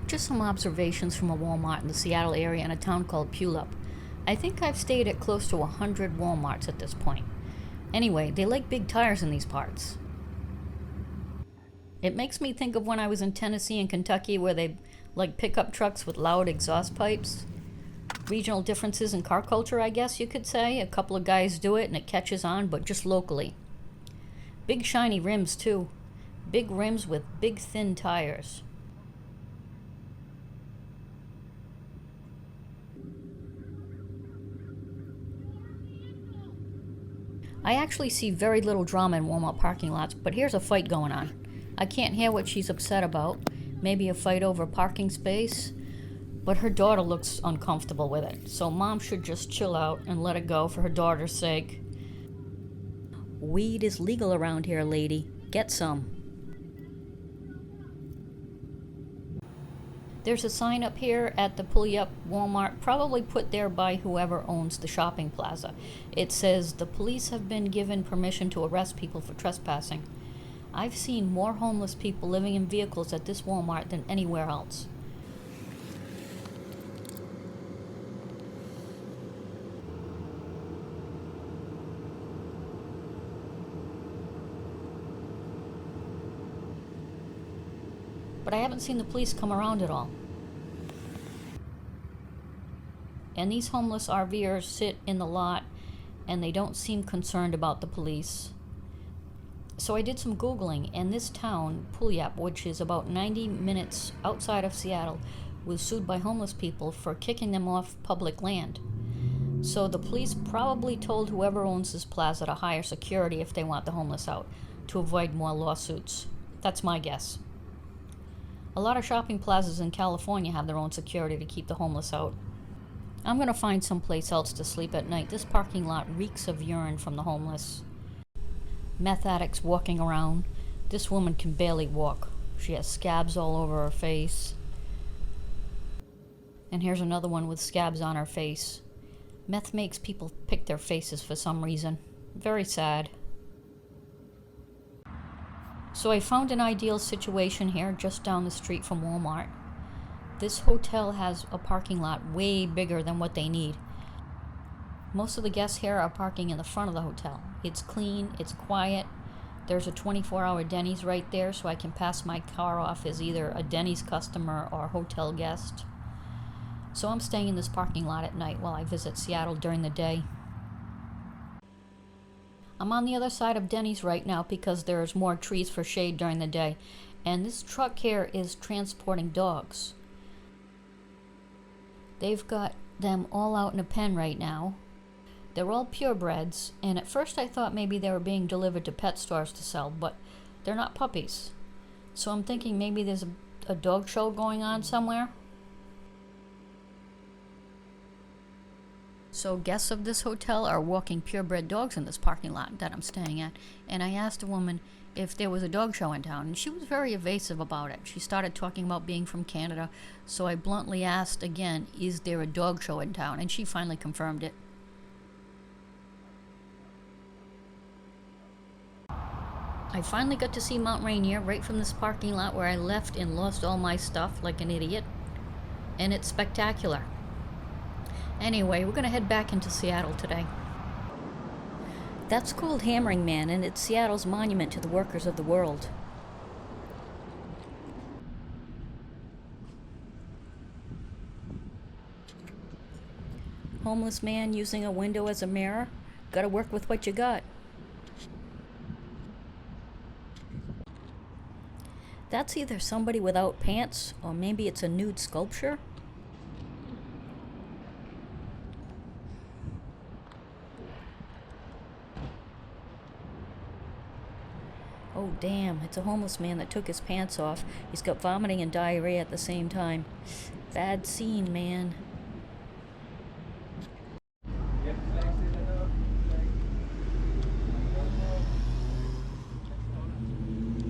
Just some observations from a Walmart in the Seattle area in a town called Pier. I think I've stayed at close to 100 Walmarts at this point. Anyway, they like big tires in these parts. It makes me think of when I was in Tennessee and Kentucky where they like pickup trucks with loud exhaust pipes. Regional differences in car culture, I guess you could say. A couple of guys do it and it catches on, but just locally. Big shiny rims too. Big rims with big thin tires. I actually see very little drama in Walmart parking lots, but here's a fight going on. I can't hear what she's upset about. Maybe a fight over parking space. But her daughter looks uncomfortable with it, so mom should just chill out and let it go for her daughter's sake. Weed is legal around here, lady. Get some. There's a sign up here at the Pier Walmart, probably put there by whoever owns the shopping plaza. It says the police have been given permission to arrest people for trespassing. I've seen more homeless people living in vehicles at this Walmart than anywhere else. But I haven't seen the police come around at all. And these homeless RVers sit in the lot and they don't seem concerned about the police. So I did some Googling, and this town, Pier, which is about 90 minutes outside of Seattle, was sued by homeless people for kicking them off public land. So the police probably told whoever owns this plaza to hire security if they want the homeless out, to avoid more lawsuits. That's my guess. A lot of shopping plazas in California have their own security to keep the homeless out. I'm gonna find someplace else to sleep at night. This parking lot reeks of urine from the homeless. Meth addicts walking around. This woman can barely walk. She has scabs all over her face. And here's another one with scabs on her face. Meth makes people pick their faces for some reason. Very sad. So I found an ideal situation here just down the street from Walmart. This hotel has a parking lot way bigger than what they need. Most of the guests here are parking in the front of the hotel. It's clean, it's quiet. There's a 24-hour Denny's right there, so I can pass my car off as either a Denny's customer or a hotel guest. So I'm staying in this parking lot at night while I visit Seattle during the day. I'm on the other side of Denny's right now because there's more trees for shade during the day. And this truck here is transporting dogs. They've got them all out in a pen right now. They're all purebreds, and at first I thought maybe they were being delivered to pet stores to sell, but they're not puppies. So I'm thinking maybe there's a dog show going on somewhere. So guests of this hotel are walking purebred dogs in this parking lot that I'm staying at. And I asked a woman if there was a dog show in town, and she was very evasive about it. She started talking about being from Canada, so I bluntly asked again, is there a dog show in town? And she finally confirmed it. I finally got to see Mount Rainier right from this parking lot where I left and lost all my stuff like an idiot. And it's spectacular. Anyway, we're gonna head back into Seattle today. That's called Hammering Man, and it's Seattle's monument to the workers of the world. Homeless man using a window as a mirror. Gotta work with what you got. That's either somebody without pants, or maybe it's a nude sculpture. Oh damn, it's a homeless man that took his pants off. He's got vomiting and diarrhea at the same time. Bad scene, man.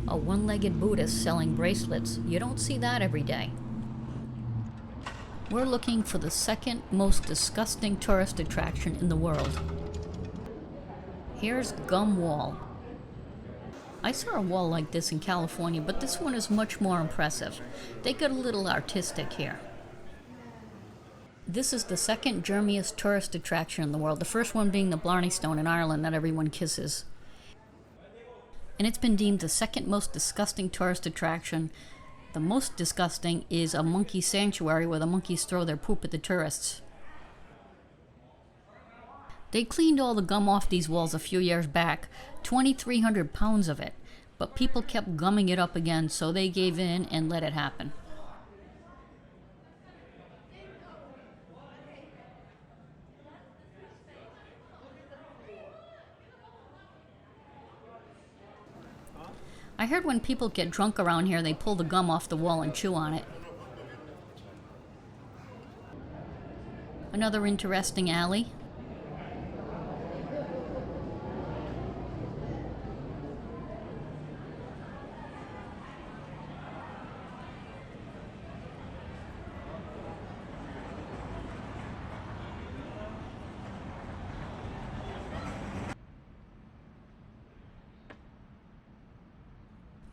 A one-legged Buddhist selling bracelets. You don't see that every day. We're looking for the second most disgusting tourist attraction in the world. Here's Gum Wall. I saw a wall like this in California, but this one is much more impressive. They got a little artistic here. This is the second germiest tourist attraction in the world, the first one being the Blarney Stone in Ireland that everyone kisses. And it's been deemed the second most disgusting tourist attraction. The most disgusting is a monkey sanctuary where the monkeys throw their poop at the tourists. They cleaned all the gum off these walls a few years back, 2,300 pounds of it, but people kept gumming it up again, so they gave in and let it happen. I heard when people get drunk around here, they pull the gum off the wall and chew on it. Another interesting alley.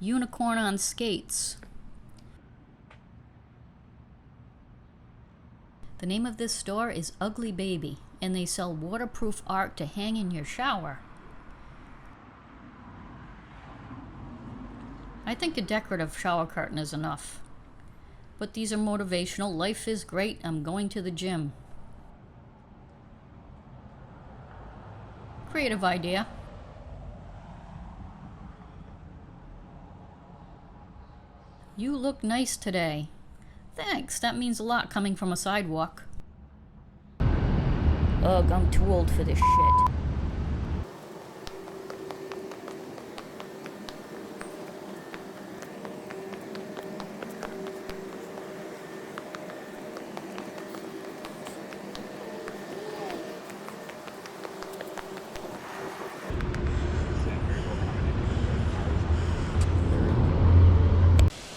Unicorn on skates. The name of this store is Ugly Baby, and they sell waterproof art to hang in your shower. I think a decorative shower curtain is enough. But these are motivational. Life is great. I'm going to the gym. Creative idea. You look nice today. Thanks, that means a lot coming from a sidewalk. Ugh, I'm too old for this shit.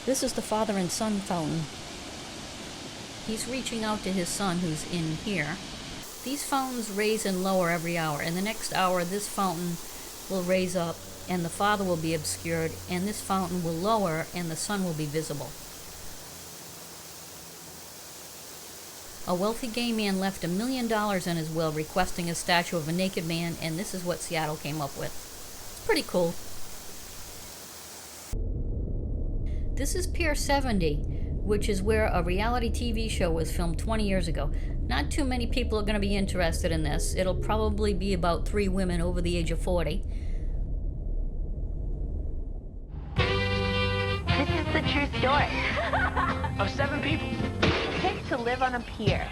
This is the father and son fountain. He's reaching out to his son who's in here. These fountains raise and lower every hour. In the next hour, this fountain will raise up and the father will be obscured, and this fountain will lower and the son will be visible. A wealthy gay man left $1 million in his will requesting a statue of a naked man, and this is what Seattle came up with. It's pretty cool. This is Pier 70, which is where a reality TV show was filmed 20 years ago. Not too many people are going to be interested in this. It'll probably be about 3 women over the age of 40. This is the true story of 7 people picked to live on a pier.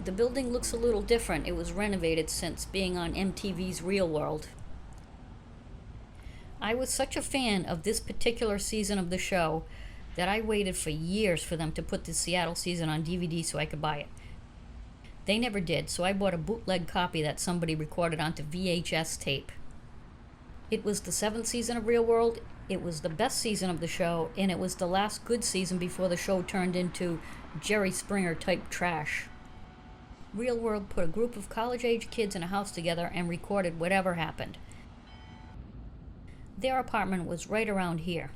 The building looks a little different. It was renovated since being on MTV's Real World. I was such a fan of this particular season of the show that I waited for years for them to put the Seattle season on DVD so I could buy it. They never did, so I bought a bootleg copy that somebody recorded onto VHS tape. It was the 7th season of Real World, it was the best season of the show, and it was the last good season before the show turned into Jerry Springer type trash. Real World put a group of college-age kids in a house together and recorded whatever happened. Their apartment was right around here.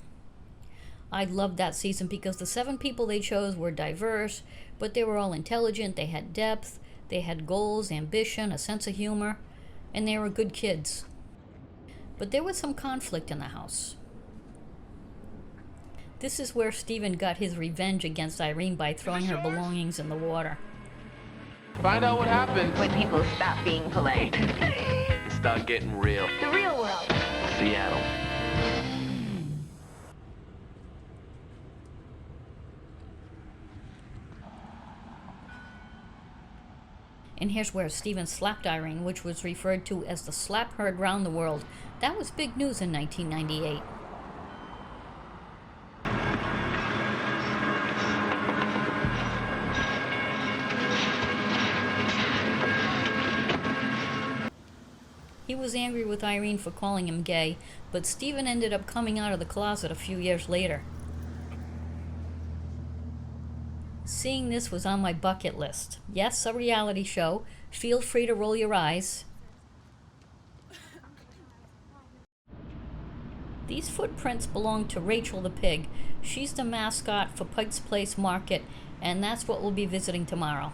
I loved that season because the 7 people they chose were diverse, but they were all intelligent, they had depth, they had goals, ambition, a sense of humor, and they were good kids. But there was some conflict in the house. This is where Steven got his revenge against Irene by throwing her belongings in the water. Find out what happened When people stop being polite. start getting real. The real world. Seattle. And here's where Steven slapped Irene, which was referred to as the slap heard round the world. That was big news in 1998. He was angry with Irene for calling him gay, but Steven ended up coming out of the closet a few years later. Seeing this was on my bucket list. Yes, a reality show. Feel free to roll your eyes. These footprints belong to Rachel the pig. She's the mascot for Pike's Place Market, and that's what we'll be visiting tomorrow.